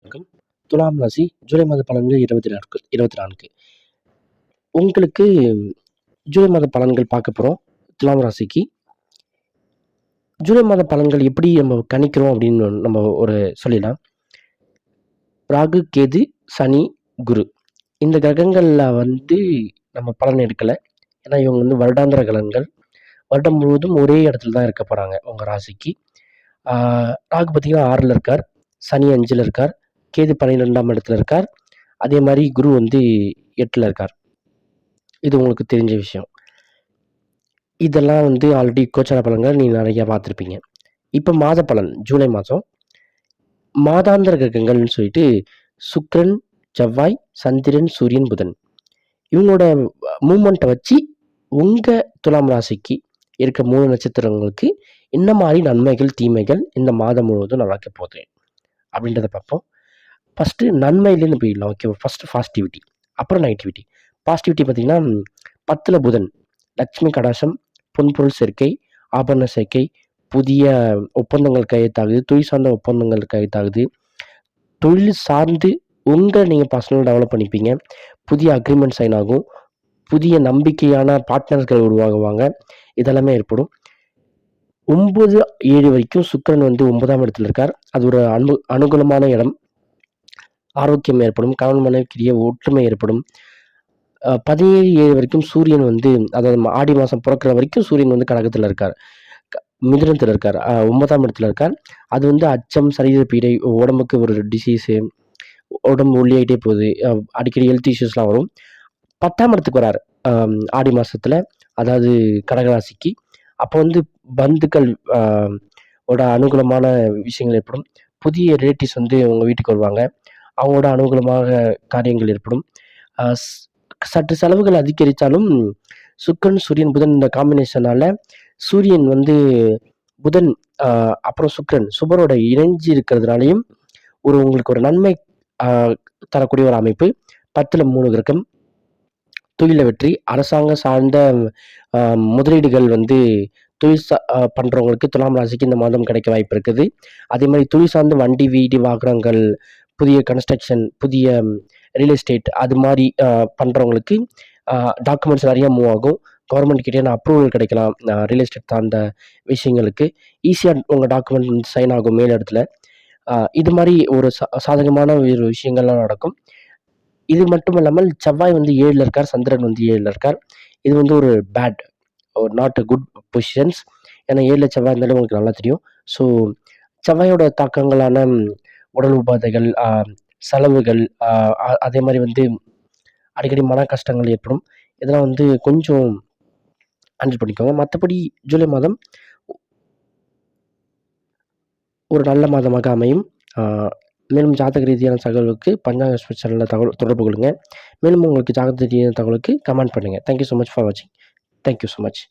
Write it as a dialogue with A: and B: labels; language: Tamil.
A: வணக்கம். துலாம் ராசி ஜூலை மாத பலன்கள் 24 உங்களுக்கு ஜூலை மாத பலன்கள் பார்க்க போறோம். துலாம் ராசிக்கு ஜூலை மாத பலன்கள் எப்படி நம்ம கணிக்கிறோம் அப்படின்னு நம்ம சொல்லிடலாம். ராகு, கேது, சனி, குரு இந்த கிரகங்கள்ல நம்ம பலன் எடுக்கல. ஏன்னா இவங்க வருடாந்திர கிரகங்கள். வருடம் முழுவதும் ஒரே இடத்துல தான் இருக்க போறாங்க உங்க ராசிக்கு. ராகு பார்த்தீங்கன்னா 6ல இருக்கார், சனி 5ல இருக்கார், கேது 12ஆம் இடத்துல இருக்கார். அதே மாதிரி குரு 8ல இருக்கார். இது உங்களுக்கு தெரிஞ்ச விஷயம். இதெல்லாம் ஆல்ரெடி கோச்சார பலன்கள் நீங்க நிறைய பார்த்துருப்பீங்க. இப்போ மாத பலன் ஜூலை மாதம் மாதாந்திர கிரகங்கள்னு சொல்லிட்டு சுக்கிரன், செவ்வாய், சந்திரன், சூரியன், புதன் இவங்களோட மூமெண்ட்டை வச்சு உங்க துலாம் ராசிக்கு இருக்க 3 நட்சத்திரங்களுக்கு என்ன மாதிரி நன்மைகள், தீமைகள் இந்த மாதம் முழுவதும் நடக்க போகுது அப்படின்றத பார்ப்போம். ஃபஸ்ட்டு நன்மையிலேருந்து போயிடலாம். ஓகே, ஃபஸ்ட்டு பாசிட்டிவிட்டி, அப்புறம் நெகட்டிவிட்டி. பாசிட்டிவிட்டி பார்த்தீங்கன்னா 10ல் புதன், லட்சுமி கடாசம், பொன்பொருள் சேர்க்கை, ஆபரண சேர்க்கை, புதிய ஒப்பந்தங்கள் கையெழுத்தாகுது, தொழில் சார்ந்த ஒப்பந்தங்கள் கையெழுத்தாகுது, தொழில் சார்ந்து நீங்கள் பர்சனல் டெவலப் பண்ணிப்பீங்க, புதிய அக்ரிமெண்ட் சைன் ஆகும், புதிய நம்பிக்கையான பார்ட்னர்கள் உருவாகுவாங்க, இதெல்லாமே ஏற்படும். 9-7 வரைக்கும் சுக்கிரன் 9ஆம் இடத்துல இருக்கார். அது ஒரு அனுகூலமான இடம். ஆரோக்கியம் ஏற்படும், கணவன் மனைவிக்கிடையே ஒற்றுமை ஏற்படும். 17-7 வரைக்கும் சூரியன் அதாவது ஆடி மாதம் பிறக்கிற வரைக்கும் சூரியன் கடகத்தில் இருக்கார், மிதுனத்தில் இருக்கார், 9ஆம் இடத்துல இருக்கார். அது அச்சம், சரீர பீடை, உடம்புக்கு ஒரு டிசீஸு, உடம்பு ஒல்லியாகிட்டே போகுது, அடிக்கடி ஹெல்த் இஷ்யூஸ்லாம் வரும். 10ஆம் இடத்துக்கு வரார் ஆடி மாதத்தில், அதாவது கடகராசிக்கு. அப்போ பந்துக்கள் ஓட அனுகூலமான விஷயங்கள் ஏற்படும். புதிய ரிலேட்டிவ்ஸ் உங்கள் வீட்டுக்கு வருவாங்க, அவங்களோட அனுகூலமாக காரியங்கள் ஏற்படும். சற்று செலவுகள் அதிகரித்தாலும் சுக்கிரன், சூரியன், புதன் இந்த காம்பினேஷனால் சூரியன் புதன் அப்புறம் சுக்கிரன் சுபரோட இணைஞ்சு இருக்கிறதுனாலையும் உங்களுக்கு ஒரு நன்மை தரக்கூடிய ஒரு அமைப்பு. 10ல் 3 கிரகம், தொழில வெற்றி, அரசாங்க சார்ந்த முதலீடுகள் தொழில் பண்ணுறவங்களுக்கு துலாம் ராசிக்கு இந்த மாதம் கிடைக்க வாய்ப்பு இருக்குது. அதே மாதிரி தொழில் சார்ந்த வண்டி, வீடு, வாகனங்கள், புதிய கன்ஸ்ட்ரக்ஷன், புதிய ரியல் எஸ்டேட் அது மாதிரி பண்ணுறவங்களுக்கு டாக்குமெண்ட்ஸ் நிறையா மூவ் ஆகும். கவர்மெண்ட் கிட்டே அப்ரூவல் கிடைக்கலாம். ரியல் எஸ்டேட் சார்ந்த விஷயங்களுக்கு ஈஸியாக உங்கள் டாக்குமெண்ட் சைன் ஆகும் மேல் இடத்துல. இது மாதிரி ஒரு சாதகமான ஒரு விஷயங்கள்லாம் நடக்கும். இது மட்டும் இல்லாமல் செவ்வாய் 7ல் இருக்கார், சந்திரன் 7ல் இருக்கார். இது ஒரு bad, not a good positions. ஏன்னா 7ல் செவ்வாய் இருந்தாலும் உங்களுக்கு நல்லா தெரியும். ஸோ செவ்வாயோட தாக்கங்களான உடல் உபாதைகள், செலவுகள், அதே மாதிரி அடிக்கடி மன கஷ்டங்கள் ஏற்படும். இதெல்லாம் கொஞ்சம் ஹேண்டில் பண்ணிக்கோங்க. மற்றபடி ஜூலை மாதம் ஒரு நல்ல மாதமாக அமையும். மேலும் ஜாதக ரீதியான தகவலுக்கு பஞ்சாங்க சேனலில் தொடர்பு கொள்ளுங்கள். மேலும் உங்களுக்கு ஜாதக ரீதியான தகவலுக்கு கமெண்ட் பண்ணுங்கள். தேங்க்யூ ஸோ மச் ஃபார் வாட்சிங். Thank you so much.